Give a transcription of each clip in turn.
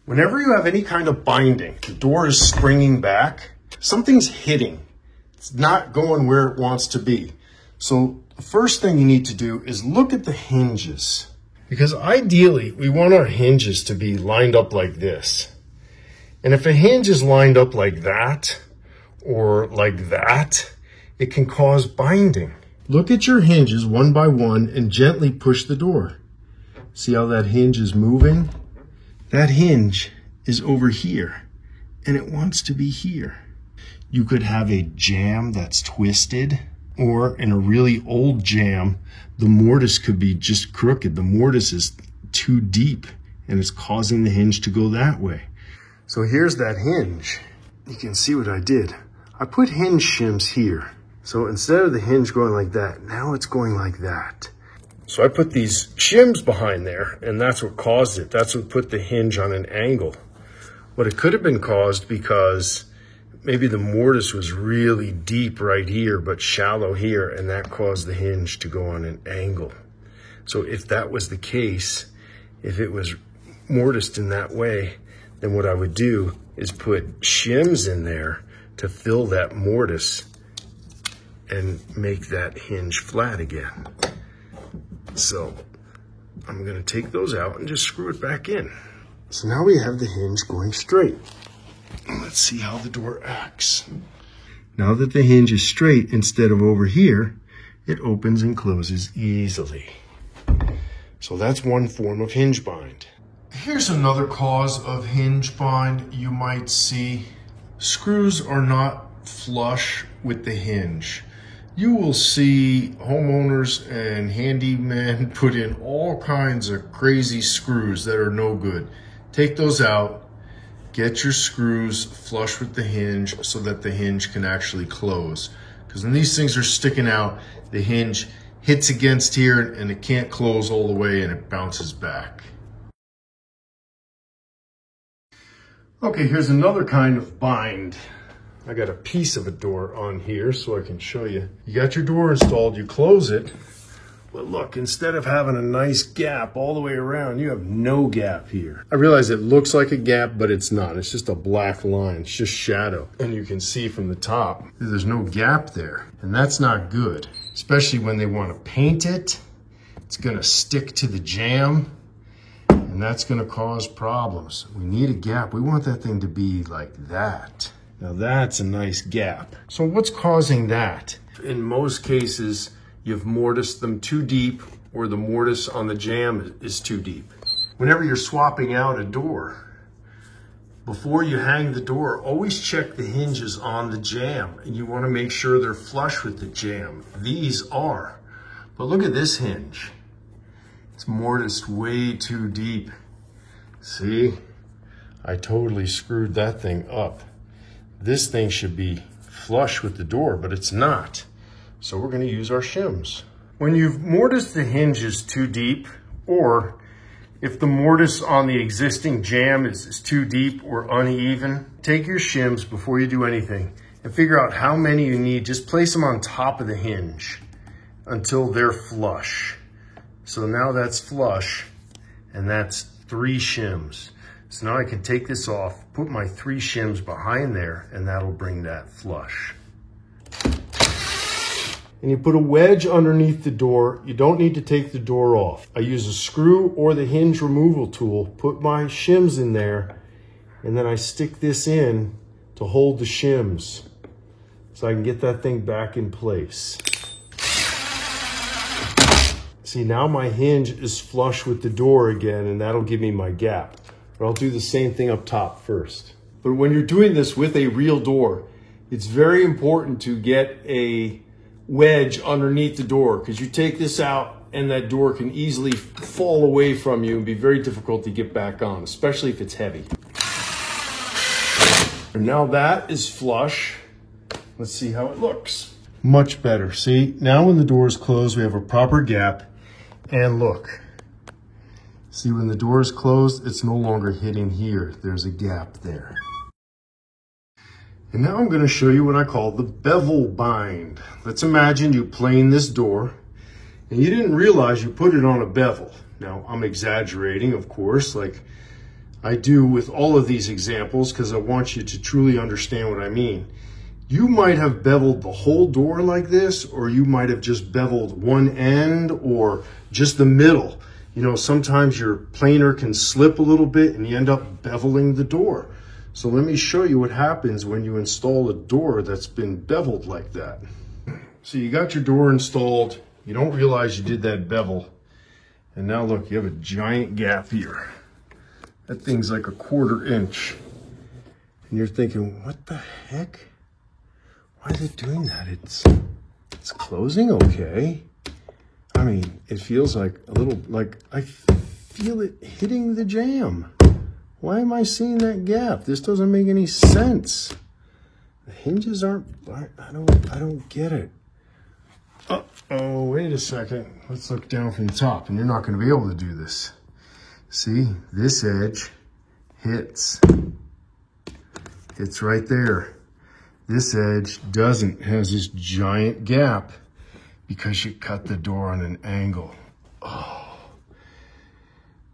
Whenever you have any kind of binding, the door is springing back, something's hitting. It's not going where it wants to be. So the first thing you need to do is look at the hinges. Because ideally, we want our hinges to be lined up like this. And if a hinge is lined up like that, or like that, it can cause binding. Look at your hinges one by one and gently push the door. See how that hinge is moving? That hinge is over here, and it wants to be here. You could have a jamb that's twisted, or in a really old jamb, the mortise could be just crooked. The mortise is too deep, and it's causing the hinge to go that way. So here's that hinge. You can see what I did. I put hinge shims here. So instead of the hinge going like that, now it's going like that. So I put these shims behind there, and that's what caused it. That's what put the hinge on an angle. But it could have been caused because maybe the mortise was really deep right here, but shallow here, and that caused the hinge to go on an angle. So if that was the case, if it was mortised in that way, then what I would do is put shims in there to fill that mortise and make that hinge flat again. So I'm gonna take those out and just screw it back in. So now we have the hinge going straight. Let's see how the door acts. Now that the hinge is straight instead of over here, it opens and closes easily. So that's one form of hinge bind. Here's another cause of hinge bind you might see. Screws are not flush with the hinge. You will see homeowners and handymen put in all kinds of crazy screws that are no good. Take those out, get your screws flush with the hinge so that the hinge can actually close. Because when these things are sticking out, the hinge hits against here and it can't close all the way and it bounces back. Okay, here's another kind of bind. I got a piece of a door on here so I can show you. You got your door installed, you close it, but look, instead of having a nice gap all the way around, you have no gap here. I realize it looks like a gap, but it's not. It's just a black line, it's just shadow. And you can see from the top, there's no gap there. And that's not good, especially when they want to paint it. It's gonna stick to the jamb, and that's gonna cause problems. We need a gap. We want that thing to be like that. Now that's a nice gap. So what's causing that? In most cases, you've mortised them too deep, or the mortise on the jamb is too deep. Whenever you're swapping out a door, before you hang the door, always check the hinges on the jamb. And you want to make sure they're flush with the jamb. These are. But look at this hinge. It's mortised way too deep. See? I totally screwed that thing up. This thing should be flush with the door, but it's not. So we're going to use our shims. When you've mortised the hinges too deep, or if the mortise on the existing jamb is too deep or uneven, take your shims before you do anything and figure out how many you need. Just place them on top of the hinge until they're flush. So now that's flush, and that's 3 shims. So now I can take this off, put my 3 shims behind there, and that'll bring that flush. And you put a wedge underneath the door. You don't need to take the door off. I use a screw or the hinge removal tool, put my shims in there, and then I stick this in to hold the shims so I can get that thing back in place. See, now my hinge is flush with the door again, and that'll give me my gap. But I'll do the same thing up top first. But when you're doing this with a real door, it's very important to get a wedge underneath the door, because you take this out and that door can easily fall away from you and be very difficult to get back on, especially if it's heavy. And now that is flush. Let's see how it looks. Much better. See, now when the door is closed, we have a proper gap. And look, see, when the door is closed, it's no longer hitting here. There's a gap there. And now I'm going to show you what I call the bevel bind. Let's imagine you plane this door and you didn't realize you put it on a bevel. Now, I'm exaggerating, of course, like I do with all of these examples because I want you to truly understand what I mean. You might have beveled the whole door like this, or you might have just beveled one end or just the middle. You know, sometimes your planer can slip a little bit and you end up beveling the door. So let me show you what happens when you install a door that's been beveled like that. So you got your door installed, you don't realize you did that bevel, and now look, you have a giant gap here. That thing's like 1/4 inch. And you're thinking, what the heck? Why is it doing that? It's closing okay. I mean, it feels like a little, like I feel it hitting the jamb. Why am I seeing that gap? This doesn't make any sense. The hinges aren't, I don't get it. Oh, wait a second. Let's look down from the top, and you're not going to be able to do this. See, this edge hits right there. This edge doesn't, has this giant gap because you cut the door on an angle. Oh.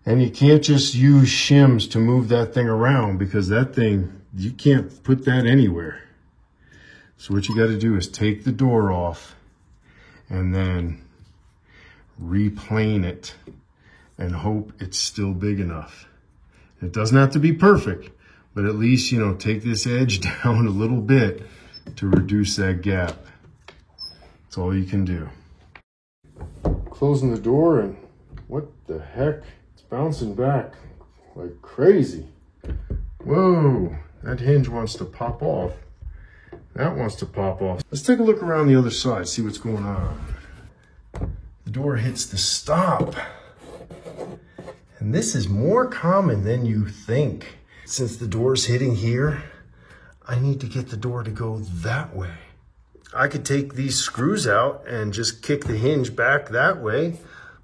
And you can't just use shims to move that thing around because that thing, you can't put that anywhere. So what you got to do is take the door off and then replane it and hope it's still big enough. It doesn't have to be perfect, but at least, you know, take this edge down a little bit to reduce that gap. That's all you can do. Closing the door, and what the heck? It's bouncing back like crazy. Whoa, that hinge wants to pop off. That wants to pop off. Let's take a look around the other side, see what's going on. The door hits the stop. And this is more common than you think. Since the door's hitting here, I need to get the door to go that way. I could take these screws out and just kick the hinge back that way,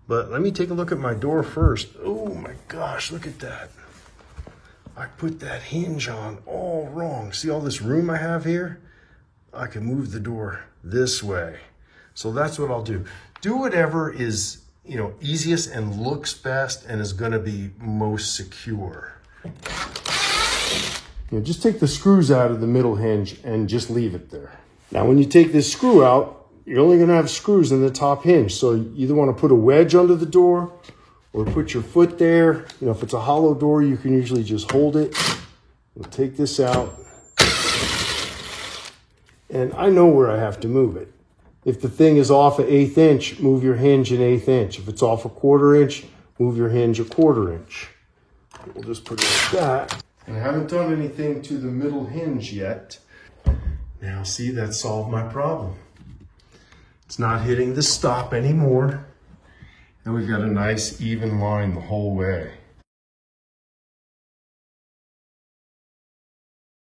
but let me take a look at my door first. Oh my gosh, look at that. I put that hinge on all wrong. See all this room I have here? I can move the door this way. So that's what I'll do. Do whatever is, you know, easiest and looks best and is gonna be most secure. You know, just take the screws out of the middle hinge and just leave it there. Now, when you take this screw out, you're only gonna have screws in the top hinge. So you either wanna put a wedge under the door or put your foot there. You know, if it's a hollow door, you can usually just hold it. We'll take this out. And I know where I have to move it. If the thing is off an 1/8 inch, move your hinge an 1/8 inch. If it's off a 1/4 inch, move your hinge a 1/4 inch. We'll just put it like that. And I haven't done anything to the middle hinge yet. Now see, that solved my problem. It's not hitting the stop anymore. And we've got a nice even line the whole way.